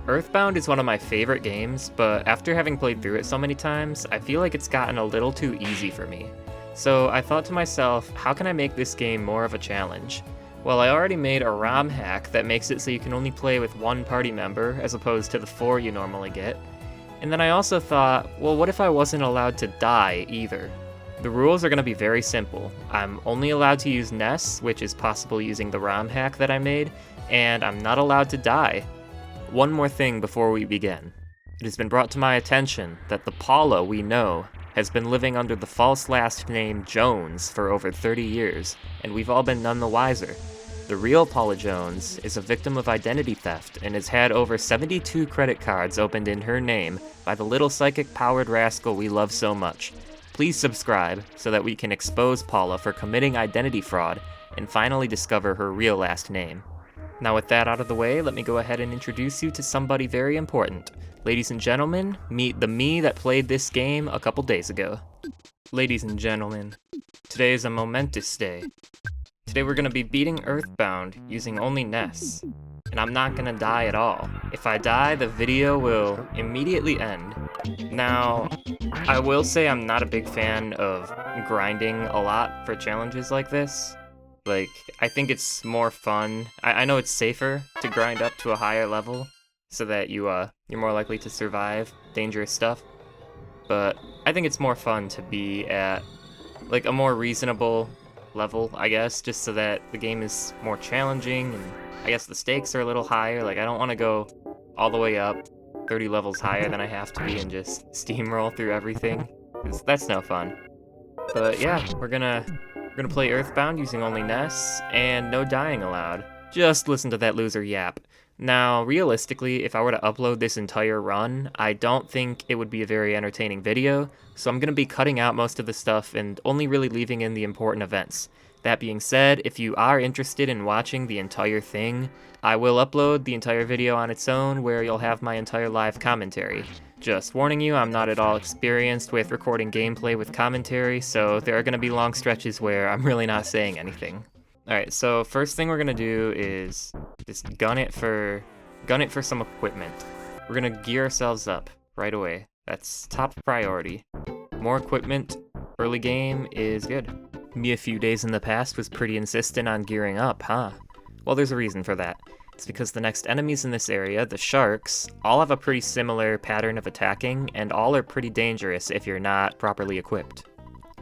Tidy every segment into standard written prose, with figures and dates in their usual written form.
EarthBound is one of my favorite games, but after having played through it so many times, I feel like it's gotten a little too easy for me. So I thought to myself, how can I make this game more of a challenge? Well, I already made a ROM hack that makes it so you can only play with one party member as opposed to the 4 you normally get. And then I also thought, well, what if I wasn't allowed to die either? The rules are going to be very simple. I'm only allowed to use Ness, which is possible using the ROM hack that I made, and I'm not allowed to die. One more thing before we begin. It has been brought to my attention that the Paula we know has been living under the false last name Jones for over 30 years, and we've all been none the wiser. The real Paula Jones is a victim of identity theft and has had over 72 credit cards opened in her name by the little psychic-powered rascal we love so much. Please subscribe so that we can expose Paula for committing identity fraud and finally discover her real last name. Now with that out of the way, let me go ahead and introduce you to somebody very important. Ladies and gentlemen, meet the me that played this game a couple days ago. Ladies and gentlemen, today is a momentous day. Today we're going to be beating EarthBound using only Ness. And I'm not going to die at all. If I die, the video will immediately end. Now, I will say I'm not a big fan of grinding a lot for challenges like this. Like, I think it's more fun. I know it's safer to grind up to a higher level so that you're more likely to survive dangerous stuff. But I think it's more fun to be at like a more reasonable level, I guess, just so that the game is more challenging and I guess the stakes are a little higher. Like, I don't want to go all the way up 30 levels higher than I have to be and just steamroll through everything, 'cause that's no fun. But yeah, we're gonna play EarthBound using only Ness, and no dying allowed. Just listen to that loser yap. Now, realistically, if I were to upload this entire run, I don't think it would be a very entertaining video, so I'm gonna be cutting out most of the stuff and only really leaving in the important events. That being said, if you are interested in watching the entire thing, I will upload the entire video on its own where you'll have my entire live commentary. Just warning you, I'm not at all experienced with recording gameplay with commentary, so there are going to be long stretches where I'm really not saying anything. Alright, so first thing we're going to do is just gun it for some equipment. We're going to gear ourselves up right away. That's top priority. More equipment early game is good. Me a few days in the past was pretty insistent on gearing up, huh? Well, there's a reason for that. It's because the next enemies in this area, the sharks, all have a pretty similar pattern of attacking, and all are pretty dangerous if you're not properly equipped.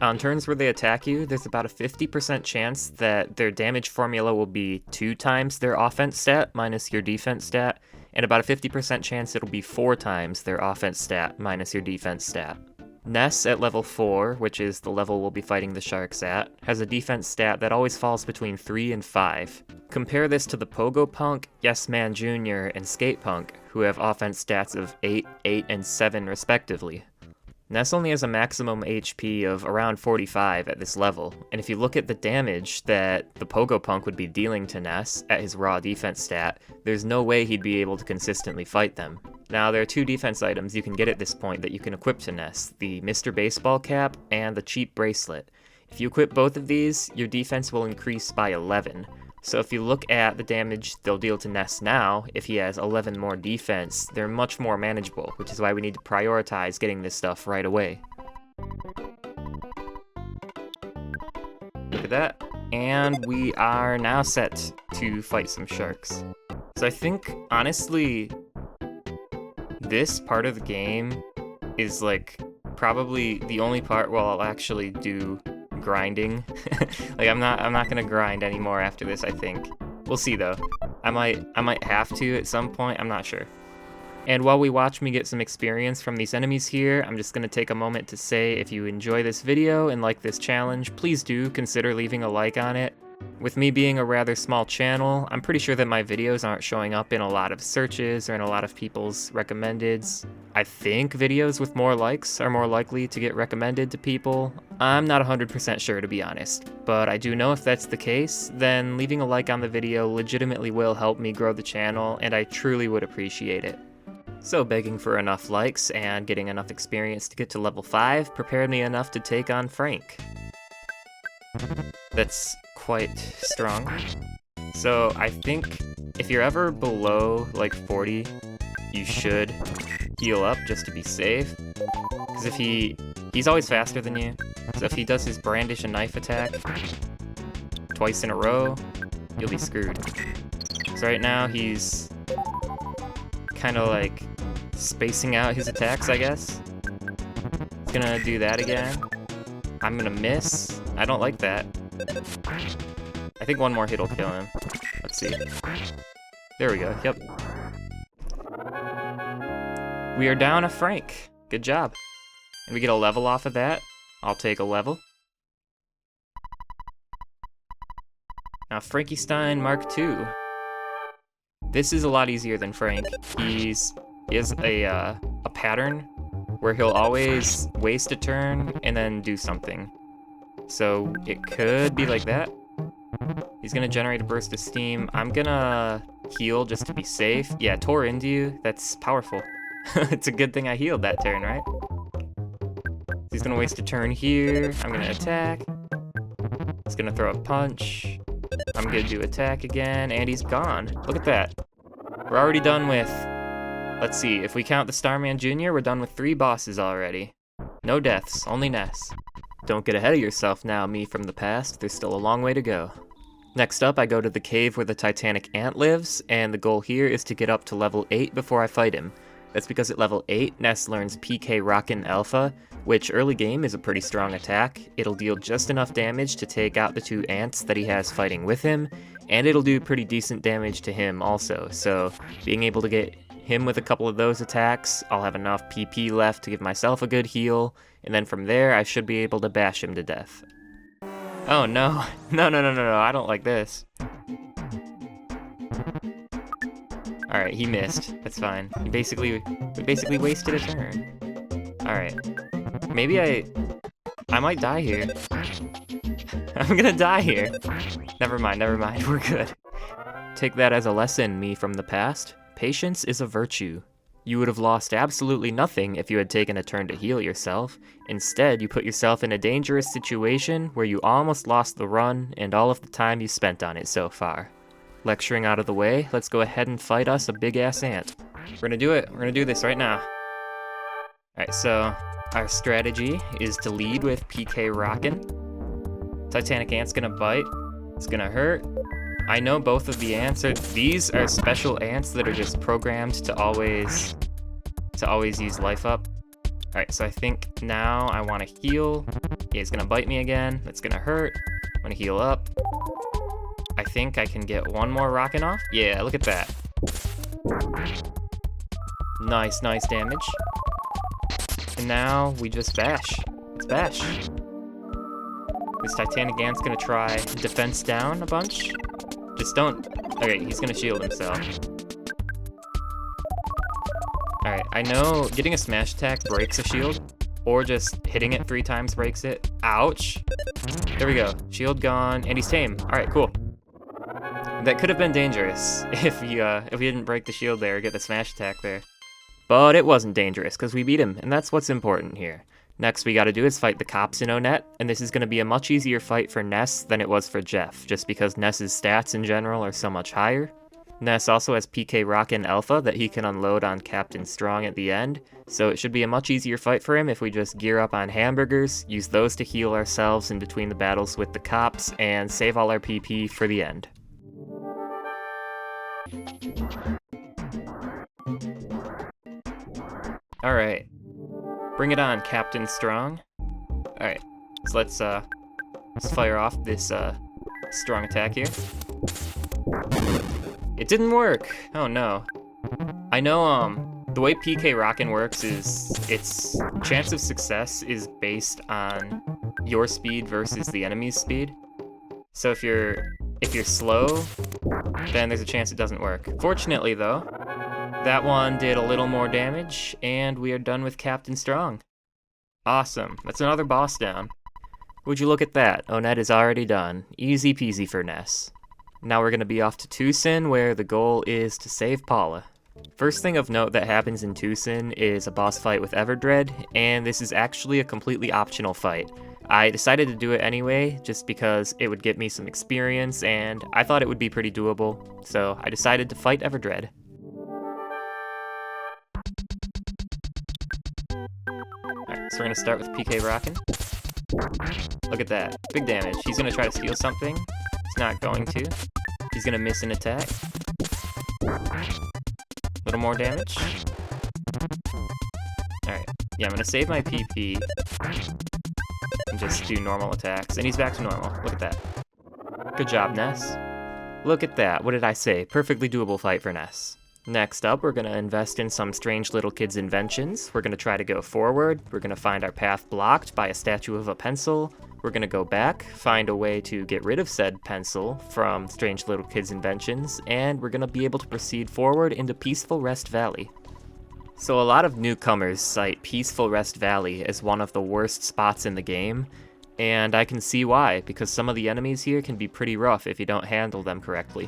On turns where they attack you, there's about a 50% chance that their damage formula will be 2 times their offense stat minus your defense stat, and about a 50% chance it'll be 4 times their offense stat minus your defense stat. Ness at level 4, which is the level we'll be fighting the sharks at, has a defense stat that always falls between 3 and 5. Compare this to the Pogo Punk, Yes Man Jr., and Skate Punk, who have offense stats of 8, 8, and 7 respectively. Ness only has a maximum HP of around 45 at this level, and if you look at the damage that the Pogo Punk would be dealing to Ness at his raw defense stat, there's no way he'd be able to consistently fight them. Now, there are 2 defense items you can get at this point that you can equip to Ness, the Mr. Baseball Cap and the Cheap Bracelet. If you equip both of these, your defense will increase by 11. So if you look at the damage they'll deal to Ness now, if he has 11 more defense, they're much more manageable, which is why we need to prioritize getting this stuff right away. Look at that. And we are now set to fight some sharks. So I think, honestly, this part of the game is like probably the only part where I'll actually do grinding. Like I'm not gonna grind anymore after this, I think. We'll see though. I might have to at some point, I'm not sure. And while we watch me get some experience from these enemies here, I'm just gonna take a moment to say if you enjoy this video and like this challenge, please do consider leaving a like on it. With me being a rather small channel, I'm pretty sure that my videos aren't showing up in a lot of searches or in a lot of people's recommendeds. I think videos with more likes are more likely to get recommended to people. I'm not 100% sure, to be honest, but I do know if that's the case, then leaving a like on the video legitimately will help me grow the channel, and I truly would appreciate it. So begging for enough likes and getting enough experience to get to level 5 prepared me enough to take on Frank. That's quite strong. So I think if you're ever below like 40, you should heal up just to be safe. Because if he's always faster than you. So if he does his brandish a knife attack twice in a row, you'll be screwed. So right now he's kind of like spacing out his attacks, I guess. He's gonna do that again. I'm gonna miss. I don't like that. I think one more hit will kill him. Let's see. There we go, yep. We are down a Frank. Good job. And we get a level off of that. I'll take a level. Now Frankie Stein Mark II. This is a lot easier than Frank. He has a pattern where he'll always waste a turn and then do something. So it could be like that. He's gonna generate a burst of steam. I'm gonna heal just to be safe. Yeah, tore into you. That's powerful. It's a good thing I healed that turn, right? He's gonna waste a turn here. I'm gonna attack. He's gonna throw a punch. I'm gonna do attack again, and he's gone. Look at that. We're already done with, let's see, if we count the Starman Jr., we're done with 3 bosses already. No deaths, only Ness. Don't get ahead of yourself now, me from the past. There's still a long way to go. Next up, I go to the cave where the Titanic Ant lives, and the goal here is to get up to level 8 before I fight him. That's because at level 8, Ness learns PK Rockin' Alpha, which early game is a pretty strong attack. It'll deal just enough damage to take out the 2 ants that he has fighting with him, and it'll do pretty decent damage to him also, so being able to get him with a couple of those attacks, I'll have enough PP left to give myself a good heal, and then from there I should be able to bash him to death. Oh no, no, I don't like this. Alright, he missed, that's fine. We basically wasted a turn. Alright, maybe I might die here. I'm gonna die here. Never mind, we're good. Take that as a lesson, me from the past. Patience is a virtue. You would have lost absolutely nothing if you had taken a turn to heal yourself. Instead, you put yourself in a dangerous situation where you almost lost the run and all of the time you spent on it so far. Lecturing out of the way, let's go ahead and fight us a big-ass ant. We're gonna do it. We're gonna do this right now. Alright, so our strategy is to lead with PK Rockin'. Titanic Ant's gonna bite. It's gonna hurt. I know both of the ants these are special ants that are just programmed to always use life up. Alright, so I think now I want to heal. Yeah, he's gonna bite me again. That's gonna hurt. I'm gonna heal up. I think I can get one more rockin' off. Yeah, look at that. Nice damage. And now we just bash. Let's bash. This Titanic Ant's gonna try defense down a bunch. Just don't... Okay, he's gonna shield himself. Alright, I know getting a smash attack breaks a shield, or just hitting it 3 times breaks it. Ouch! There we go. Shield gone, and he's tame. Alright, cool. That could have been dangerous if we didn't break the shield there or get the smash attack there. But it wasn't dangerous, because we beat him, and that's what's important here. Next we gotta do is fight the cops in Onet, and this is gonna be a much easier fight for Ness than it was for Jeff, just because Ness's stats in general are so much higher. Ness also has PK Rockin' Alpha that he can unload on Captain Strong at the end, so it should be a much easier fight for him if we just gear up on hamburgers, use those to heal ourselves in between the battles with the cops, and save all our PP for the end. Alright. Bring it on, Captain Strong. Alright, so let's fire off this strong attack here. It didn't work! Oh no. I know the way PK Rockin' works is its chance of success is based on your speed versus the enemy's speed. So if you're slow, then there's a chance it doesn't work. Fortunately though, that one did a little more damage, and we are done with Captain Strong. Awesome. That's another boss down. Would you look at that? Onet is already done. Easy peasy for Ness. Now we're going to be off to Tuson, where the goal is to save Paula. First thing of note that happens in Tuson is a boss fight with Everdread, and this is actually a completely optional fight. I decided to do it anyway, just because it would get me some experience, and I thought it would be pretty doable, so I decided to fight Everdread. So we're gonna start with PK rockin'. Look at that, big damage. He's gonna try to steal something. He's not going to. He's gonna miss an attack. Little more damage. Alright, yeah, I'm gonna save my PP and just do normal attacks. And he's back to normal. Look at that. Good job, Ness. Look at that. What did I say? Perfectly doable fight for Ness. Next up, we're going to invest in some strange little kids' inventions. We're going to try to go forward. We're going to find our path blocked by a statue of a pencil. We're going to go back, find a way to get rid of said pencil from strange little kids' inventions, and we're going to be able to proceed forward into Peaceful Rest Valley. So a lot of newcomers cite Peaceful Rest Valley as one of the worst spots in the game, and I can see why, because some of the enemies here can be pretty rough if you don't handle them correctly.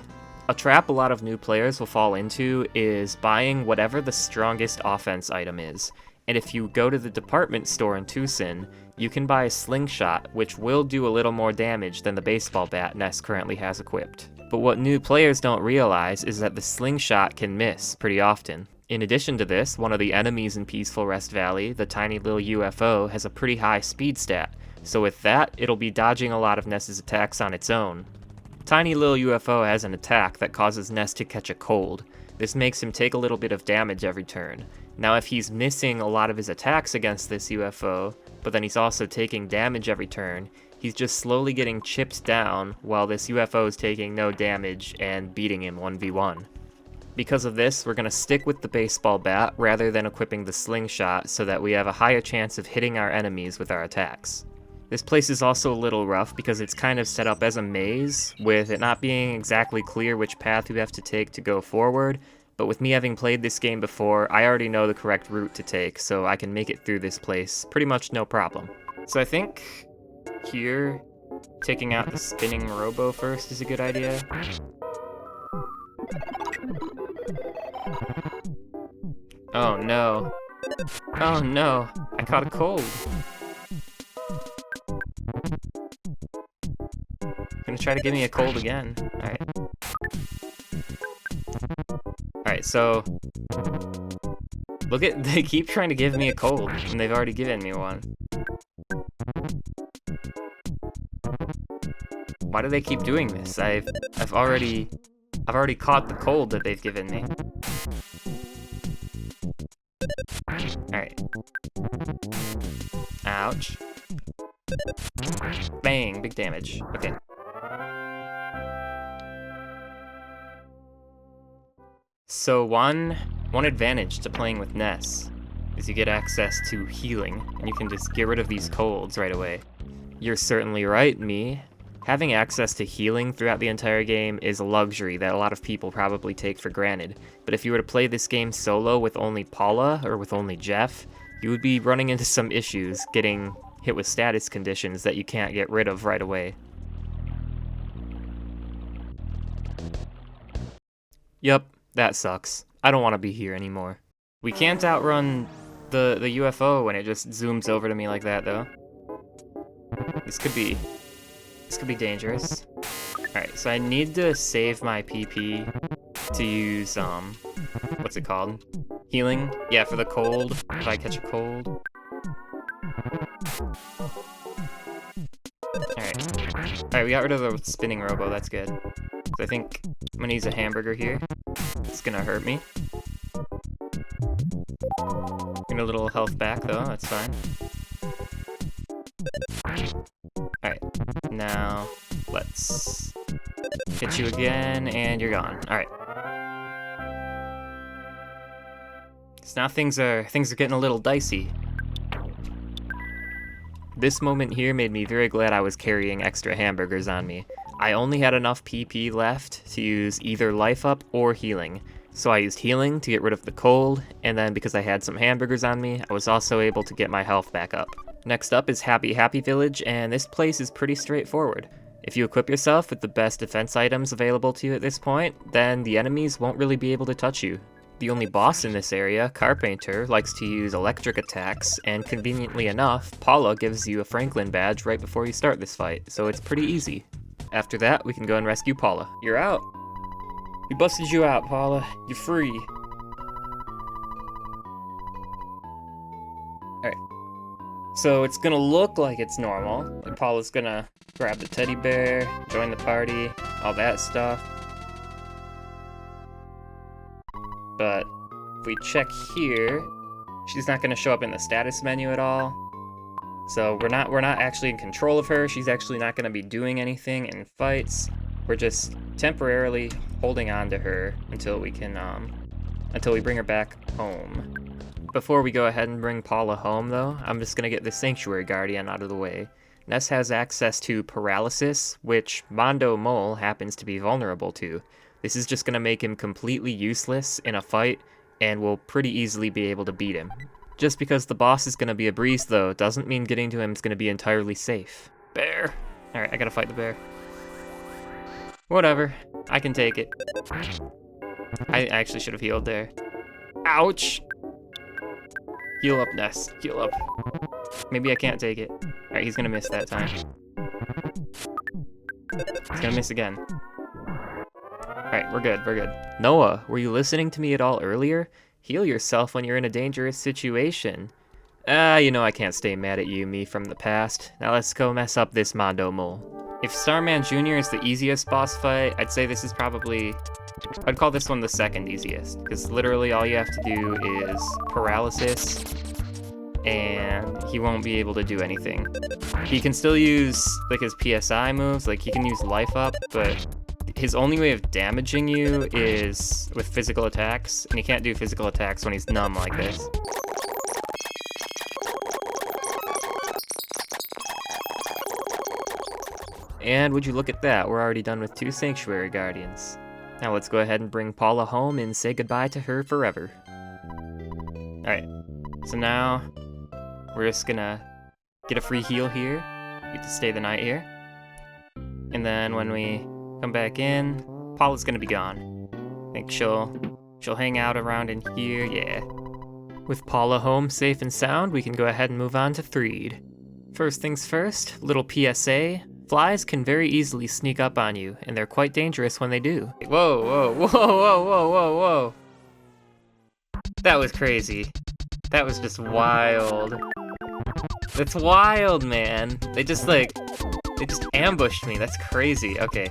A trap a lot of new players will fall into is buying whatever the strongest offense item is, and if you go to the department store in Tuson, you can buy a slingshot, which will do a little more damage than the baseball bat Ness currently has equipped. But what new players don't realize is that the slingshot can miss pretty often. In addition to this, one of the enemies in Peaceful Rest Valley, the tiny little UFO, has a pretty high speed stat, so with that, it'll be dodging a lot of Ness's attacks on its own. Tiny little UFO has an attack that causes Ness to catch a cold. This makes him take a little bit of damage every turn. Now if he's missing a lot of his attacks against this UFO, but then he's also taking damage every turn, he's just slowly getting chipped down while this UFO is taking no damage and beating him 1v1. Because of this, we're going to stick with the baseball bat rather than equipping the slingshot so that we have a higher chance of hitting our enemies with our attacks. This place is also a little rough because it's kind of set up as a maze, with it not being exactly clear which path you have to take to go forward, but with me having played this game before, I already know the correct route to take, so I can make it through this place pretty much no problem. So I think here, taking out the spinning robo first is a good idea. Oh no. Oh no, I caught a cold. Gonna try to give me a cold again. Alright. Alright, so they keep trying to give me a cold, and they've already given me one. Why do they keep doing this? I've already caught the cold that they've given me. Alright. Ouch. Bang, big damage. Okay. So one advantage to playing with Ness is you get access to healing, and you can just get rid of these colds right away. You're certainly right, me. Having access to healing throughout the entire game is a luxury that a lot of people probably take for granted, but if you were to play this game solo with only Paula or with only Jeff, you would be running into some issues getting hit with status conditions that you can't get rid of right away. Yup, that sucks. I don't want to be here anymore. We can't outrun the UFO when it just zooms over to me like that, though. This could be dangerous. Alright, so I need to save my PP to use, what's it called? Healing? Yeah, for the cold, if I catch a cold. Alright, we got rid of the spinning robo, that's good. So I think I'm gonna use a hamburger here. It's gonna hurt me. Get a little health back though, that's fine. Alright, now let's hit you again, and you're gone. Alright. So now things are getting a little dicey. This moment here made me very glad I was carrying extra hamburgers on me. I only had enough PP left to use either life up or healing. So I used healing to get rid of the cold, and then because I had some hamburgers on me, I was also able to get my health back up. Next up is Happy Happy Village, and this place is pretty straightforward. If you equip yourself with the best defense items available to you at this point, then the enemies won't really be able to touch you. The only boss in this area, Carpenter, likes to use electric attacks, and conveniently enough, Paula gives you a Franklin badge right before you start this fight, so it's pretty easy. After that, we can go and rescue Paula. You're out. We busted you out, Paula. You're free. Alright. So it's gonna look like it's normal. And Paula's gonna grab the teddy bear, join the party, all that stuff. But if we check here, she's not gonna show up in the status menu at all. So we're not actually in control of her. She's actually not gonna be doing anything in fights. We're just temporarily holding on to her until we can, until we bring her back home. Before we go ahead and bring Paula home though, I'm just gonna get the Sanctuary Guardian out of the way. Ness has access to paralysis, which Mondo Mole happens to be vulnerable to. This is just gonna make him completely useless in a fight, and we'll pretty easily be able to beat him. Just because the boss is gonna be a breeze though, doesn't mean getting to him is gonna be entirely safe. Bear! Alright, I gotta fight the bear. Whatever, I can take it. I actually should have healed there. Ouch! Heal up, Ness, heal up. Maybe I can't take it. Alright, he's gonna miss that time. He's gonna miss again. Alright, we're good, we're good. Noah, were you listening to me at all earlier? Heal yourself when you're in a dangerous situation. You know I can't stay mad at you, me from the past. Now let's go mess up this Mondo Mole. If Starman Jr. is the easiest boss fight, I'd say this is probably... I'd call this one the second easiest, because literally all you have to do is paralysis, and he won't be able to do anything. He can still use, like, his PSI moves, like, he can use life up, but his only way of damaging you is with physical attacks, and he can't do physical attacks when he's numb like this. And would you look at that, we're already done with 2 Sanctuary Guardians. Now let's go ahead and bring Paula home and say goodbye to her forever. Alright, so now we're just gonna get a free heal here. Get to stay the night here. And then when we come back in, Paula's gonna be gone. I think she'll hang out around in here, yeah. With Paula home safe and sound, we can go ahead and move on to Threed. First things first, little PSA. Flies can very easily sneak up on you, and they're quite dangerous when they do. Whoa, whoa, whoa, whoa, whoa, whoa, whoa. That was crazy. That was just wild. That's wild, man. They just ambushed me. That's crazy. Okay.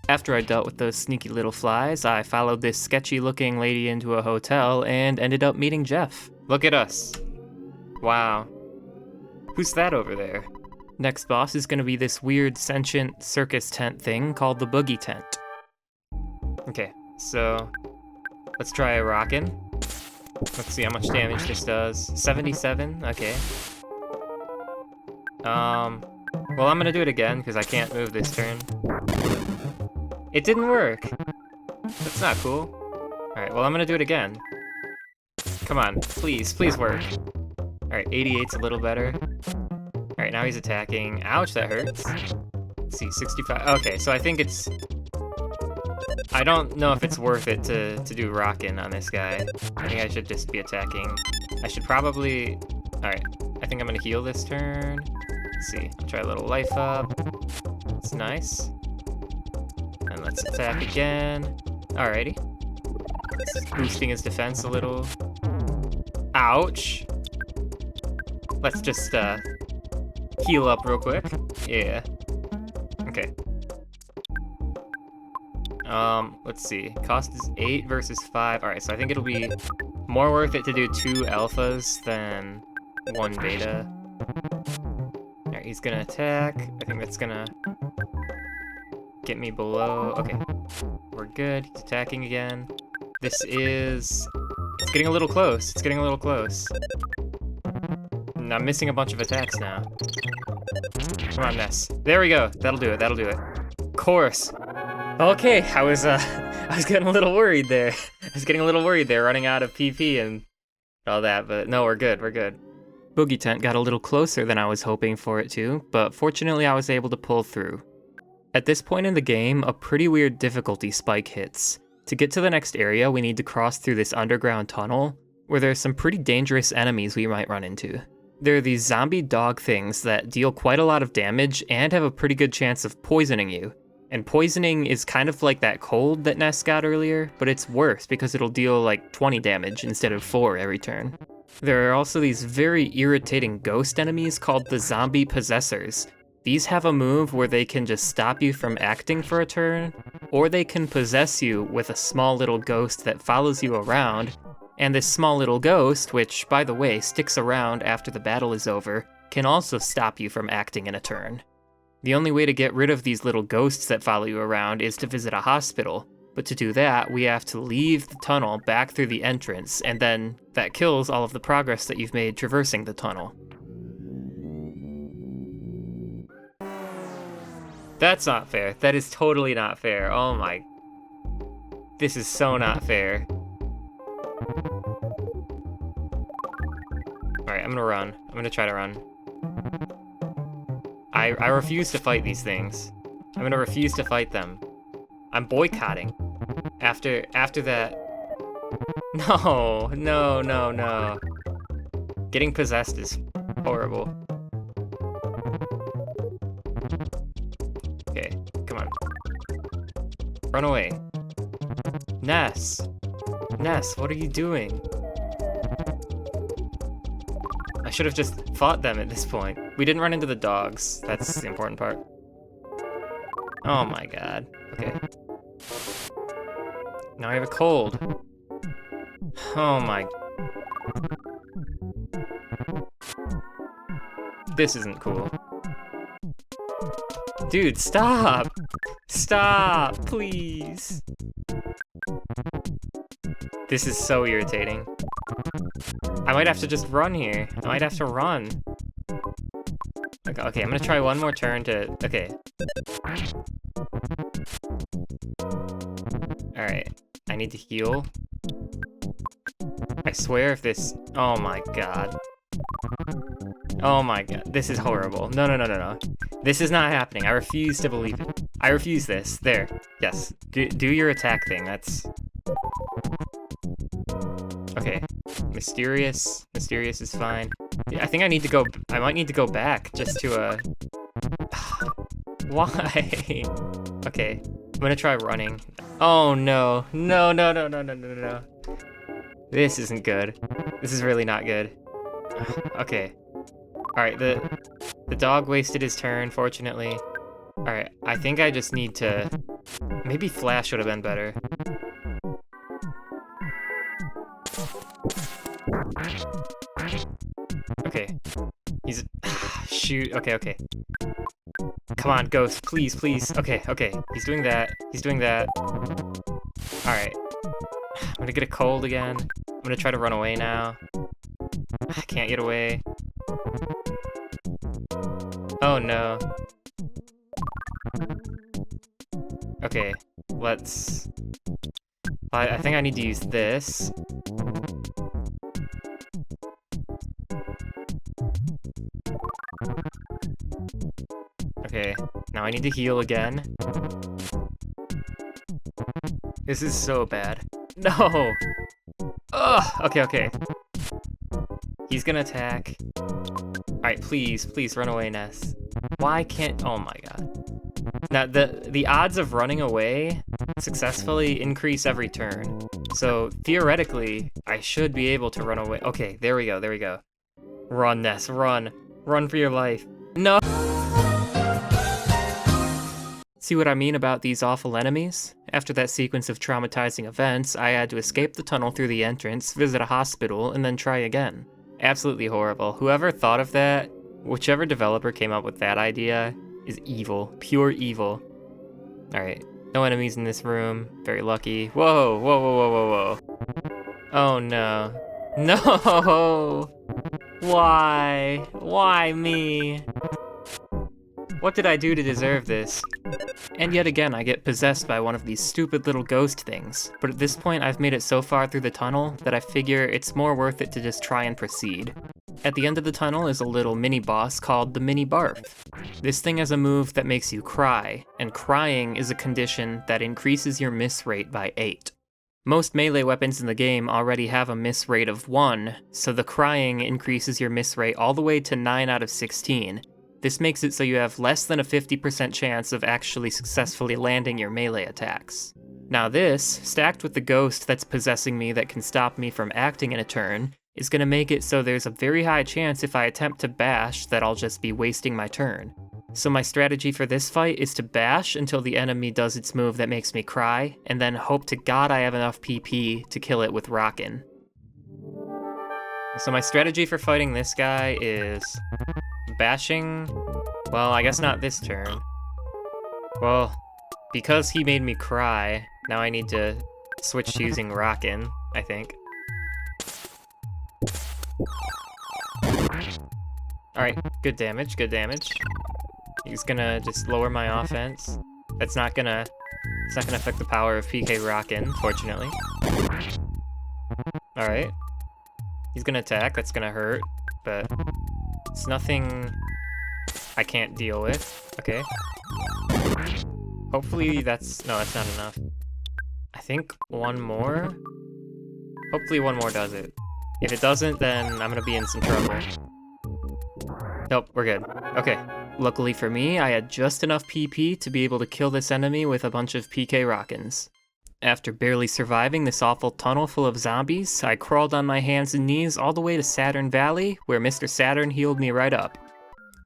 After I dealt with those sneaky little flies, I followed this sketchy looking lady into a hotel and ended up meeting Jeff. Look at us. Wow. Who's that over there? Next boss is gonna be this weird sentient circus tent thing called the Boogie tent. Okay, so let's try a rockin'. Let's see how much damage this does. 77, okay. Well, I'm gonna do it again because I can't move this turn. It didn't work. That's not cool. Alright, well, I'm gonna do it again. Come on, please, please work. Alright, 88's a little better. Alright, now he's attacking. Ouch, that hurts. Let's see, 65. Okay, so I think it's... I don't know if it's worth it to do rockin' on this guy. I think I should just be attacking. I should probably... Alright, I think I'm gonna heal this turn. Let's see, try a little life up. It's nice. And let's attack again. Alrighty. It's boosting his defense a little. Ouch! Let's just, heal up real quick. Yeah. Okay. Let's see. Cost is 8 versus 5. Alright, so I think it'll be more worth it to do 2 alphas than 1 beta. Alright, he's gonna attack. I think that's gonna get me below. Okay. We're good. He's attacking again. This is... It's getting a little close. It's getting a little close. I'm missing a bunch of attacks now. Come on, Ness. There we go. That'll do it. That'll do it. Of course. Okay, I was getting a little worried there. I was getting a little worried there, running out of PP and all that, but no, we're good. We're good. Boogie Tent got a little closer than I was hoping for it to, but fortunately I was able to pull through. At this point in the game, a pretty weird difficulty spike hits. To get to the next area, we need to cross through this underground tunnel, where there's some pretty dangerous enemies we might run into. There are these zombie dog things that deal quite a lot of damage and have a pretty good chance of poisoning you. And poisoning is kind of like that cold that Ness got earlier, but it's worse because it'll deal like 20 damage instead of 4 every turn. There are also these very irritating ghost enemies called the zombie possessors. These have a move where they can just stop you from acting for a turn, or they can possess you with a small little ghost that follows you around, and this small little ghost, which, by the way, sticks around after the battle is over, can also stop you from acting in a turn. The only way to get rid of these little ghosts that follow you around is to visit a hospital, but to do that, we have to leave the tunnel back through the entrance, and then that kills all of the progress that you've made traversing the tunnel. That's not fair. That is totally not fair. Oh my. This is so not fair. Alright, I'm gonna run. I'm gonna try to run. I refuse to fight these things. I'm gonna refuse to fight them. I'm boycotting. After that... No, no, no, no. Getting possessed is horrible. Okay, come on. Run away. Ness! Ness, what are you doing? I should have just fought them at this point. We didn't run into the dogs. That's the important part. Oh my god. Okay. Now I have a cold. Oh my... This isn't cool. Dude, stop! Stop, please! This is so irritating. I might have to just run here. I might have to run. Okay, I'm gonna try one more turn to... Okay. Alright, I need to heal. I swear if this... Oh my god. Oh my god, this is horrible. No, no, no, no, no. This is not happening. I refuse to believe it. I refuse this. There. Yes. Do your attack thing. That's... Okay. Mysterious. Mysterious is fine. I think I need to go... I might need to go back just to, Why? Okay. I'm gonna try running. Oh no. No, no, no, no, no, no, no. This isn't good. This is really not good. Okay. Alright, the dog wasted his turn, fortunately. Alright, I think I just need to... Maybe Flash would have been better. Okay. He's... Shoot. Okay, okay. Come on, Ghost. Please, please. Okay, okay. He's doing that. He's doing that. Alright. I'm gonna get a cold again. I'm gonna try to run away now. I can't get away. Oh no. Okay, let's... I think I need to use this. Okay, now I need to heal again. This is so bad. No! Ugh! Okay, okay. He's gonna attack. Alright, please, please run away, Ness. Why can't... Oh my god. Now, the odds of running away successfully increase every turn. So, theoretically, I should be able to run away. Okay, there we go, there we go. Run, Ness, run. Run for your life. No! See what I mean about these awful enemies? After that sequence of traumatizing events, I had to escape the tunnel through the entrance, visit a hospital, and then try again. Absolutely horrible. Whoever thought of that, whichever developer came up with that idea, is evil. Pure evil. Alright, no enemies in this room. Very lucky. Whoa, whoa, whoa, whoa, whoa, whoa. Oh no. No! Why? Why me? What did I do to deserve this? And yet again, I get possessed by one of these stupid little ghost things, but at this point I've made it so far through the tunnel that I figure it's more worth it to just try and proceed. At the end of the tunnel is a little mini boss called the Mini Barf. This thing has a move that makes you cry, and crying is a condition that increases your miss rate by 8. Most melee weapons in the game already have a miss rate of 1, so the crying increases your miss rate all the way to 9 out of 16. This makes it so you have less than a 50% chance of actually successfully landing your melee attacks. Now this, stacked with the ghost that's possessing me that can stop me from acting in a turn, is going to make it so there's a very high chance if I attempt to bash that I'll just be wasting my turn. So my strategy for this fight is to bash until the enemy does its move that makes me cry, and then hope to God I have enough PP to kill it with Rockin'. So my strategy for fighting this guy is bashing. Well, I guess not this turn. Well, because he made me cry, now I need to switch to using Rockin', I think. Alright, good damage, good damage. He's gonna just lower my offense. It's not gonna affect the power of PK Rockin', fortunately. Alright. He's gonna attack, that's gonna hurt, but it's nothing I can't deal with. Okay. Hopefully that's not enough. I think one more? Hopefully one more does it. If it doesn't, then I'm gonna be in some trouble. Nope, we're good. Okay. Luckily for me, I had just enough PP to be able to kill this enemy with a bunch of PK Rockins. After barely surviving this awful tunnel full of zombies, I crawled on my hands and knees all the way to Saturn Valley, where Mr. Saturn healed me right up.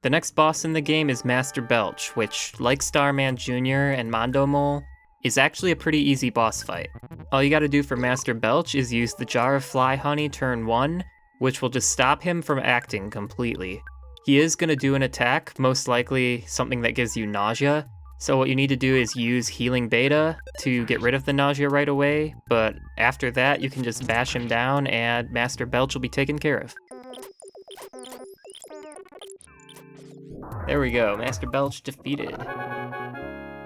The next boss in the game is Master Belch, which, like Starman Jr. and Mondo Mole, is actually a pretty easy boss fight. All you gotta do for Master Belch is use the Jar of Fly Honey turn 1, which will just stop him from acting completely. He is gonna do an attack, most likely something that gives you nausea, so what you need to do is use Healing Beta to get rid of the nausea right away, but after that you can just bash him down and Master Belch will be taken care of. There we go, Master Belch defeated.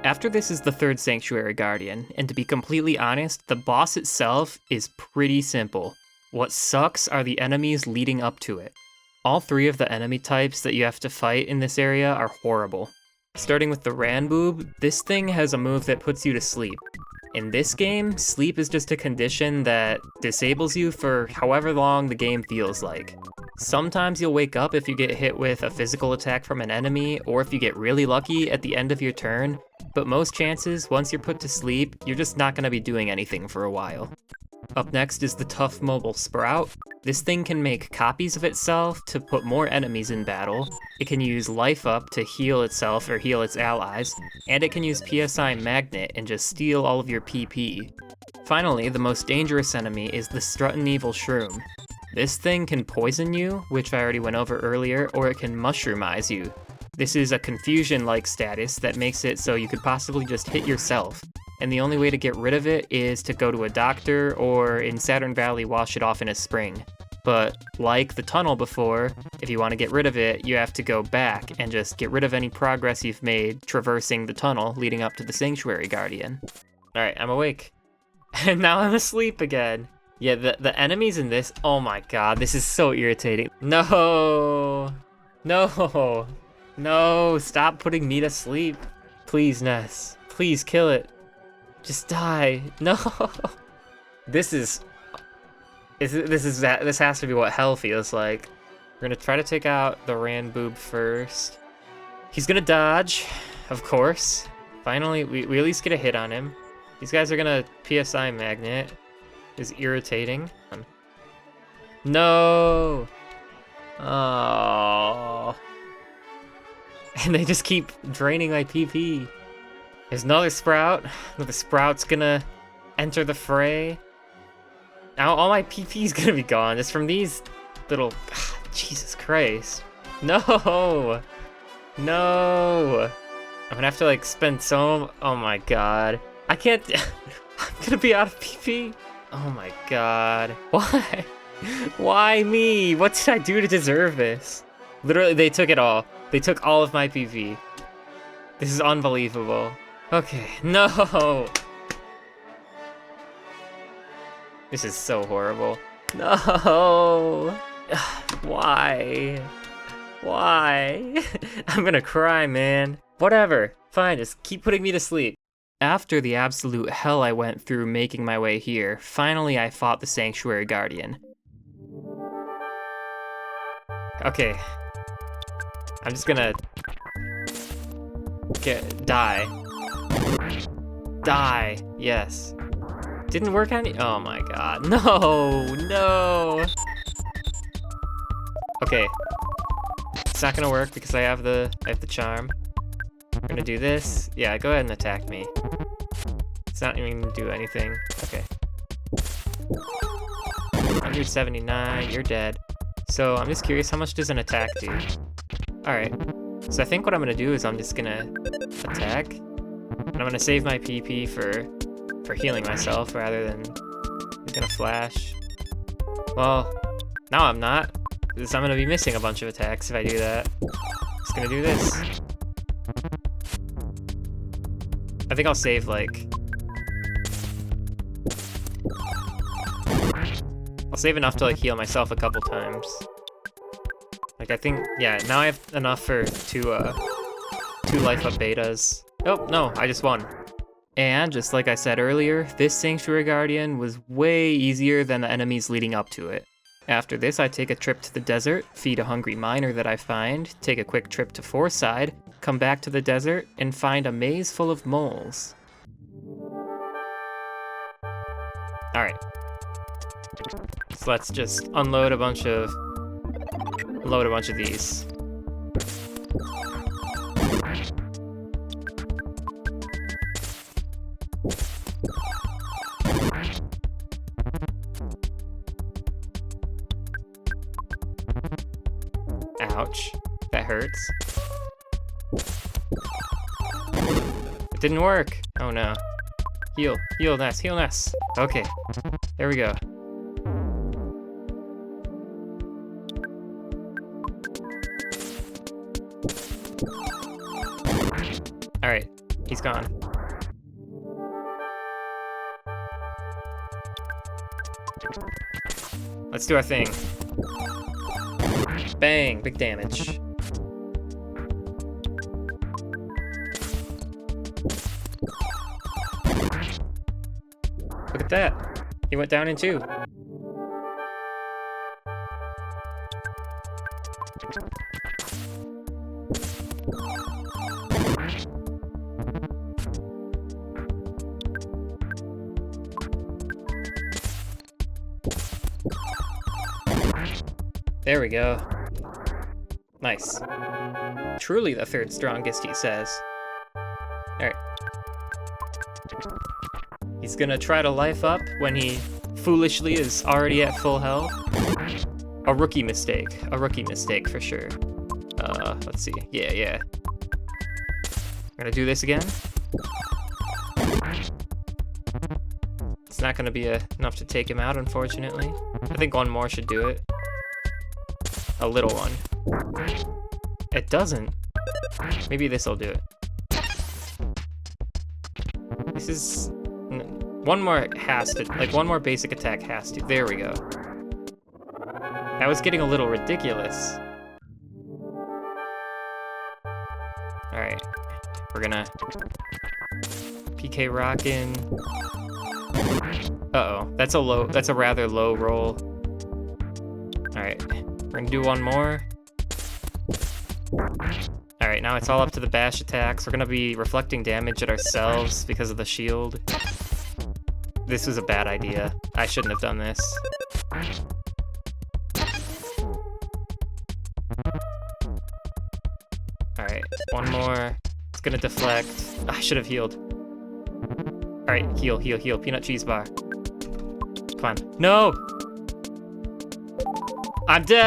After this is the third Sanctuary Guardian, and to be completely honest, the boss itself is pretty simple. What sucks are the enemies leading up to it. All three of the enemy types that you have to fight in this area are horrible. Starting with the Ranboob, this thing has a move that puts you to sleep. In this game, sleep is just a condition that disables you for however long the game feels like. Sometimes you'll wake up if you get hit with a physical attack from an enemy, or if you get really lucky at the end of your turn, but most chances, once you're put to sleep, you're just not going to be doing anything for a while. Up next is the Tough Mobile Sprout. This thing can make copies of itself to put more enemies in battle, it can use Life Up to heal itself or heal its allies, and it can use PSI Magnet and just steal all of your PP. Finally, the most dangerous enemy is the Struttin' Evil Shroom. This thing can poison you, which I already went over earlier, or it can mushroomize you. This is a confusion-like status that makes it so you could possibly just hit yourself, and the only way to get rid of it is to go to a doctor or in Saturn Valley wash it off in a spring. But like the tunnel before, if you want to get rid of it, you have to go back and just get rid of any progress you've made traversing the tunnel leading up to the Sanctuary Guardian. Alright, I'm awake. And now I'm asleep again. Yeah, the enemies in this, oh my god, this is so irritating. No! No! No, stop putting me to sleep. Please, Ness. Please kill it. Just die. No! This has to be what hell feels like. We're gonna try to take out the Ranboob first. He's gonna dodge, of course. Finally, we at least get a hit on him. These guys are gonna PSI Magnet. Is irritating. No! Oh. And they just keep draining my PP. There's another Sprout. The Sprout's gonna enter the fray. Now all my PP's gonna be gone just from these little... Jesus Christ. No! No! I'm gonna have to like spend so... Oh my god. I can't... I'm gonna be out of PP. Oh my god. Why? Why me? What did I do to deserve this? Literally, they took it all. They took all of my PV. This is unbelievable. Okay, no! This is so horrible. No! Why? Why? I'm gonna cry, man. Whatever. Fine, just keep putting me to sleep. After the absolute hell I went through making my way here, finally I fought the Sanctuary Guardian. Okay. I'm just gonna... die. Die. Yes. Didn't work any... Oh my god. No! No! Okay. It's not gonna work because I have the charm. We're gonna do this. Yeah, go ahead and attack me. It's not even gonna do anything. Okay. 179, you're dead. So I'm just curious, how much does an attack do? Alright. So I think what I'm gonna do is I'm just gonna attack. And I'm gonna save my PP for healing myself rather than he's gonna flash. Well, now I'm not. Because I'm gonna be missing a bunch of attacks if I do that. Just gonna do this. I think I'll save like... I'll save enough to like heal myself a couple times. Like I think, yeah, now I have enough for two life up betas. Oh, no, I just won. And just like I said earlier, this Sanctuary Guardian was way easier than the enemies leading up to it. After this, I take a trip to the desert, feed a hungry miner that I find, take a quick trip to Fourside, come back to the desert, and find a maze full of moles. Alright. So let's just unload a bunch of these. Ouch. That hurts. It didn't work. Oh no. Heal. Heal Ness. Heal Ness. Okay. There we go. Alright. He's gone. Let's do our thing. Bang! Big damage. Look at that. He went down in two. There we go. Nice. Truly the third strongest, he says. Alright. He's gonna try to life up when he foolishly is already at full health. A rookie mistake. A rookie mistake for sure. Let's see. Yeah. I'm gonna do this again. It's not gonna be enough to take him out, unfortunately. I think one more should do it. A little one. It doesn't. Maybe this'll do it. This is... One more has to... Like, one more basic attack has to. There we go. That was getting a little ridiculous. Alright. We're gonna... PK rockin'. Uh-oh. That's a rather low roll. Alright. We're gonna do one more. Alright, now it's all up to the bash attacks. We're gonna be reflecting damage at ourselves because of the shield. This was a bad idea. I shouldn't have done this. Alright, one more. It's gonna deflect. I should have healed. Alright, heal. Peanut cheese bar. Come on. No! I'm dead!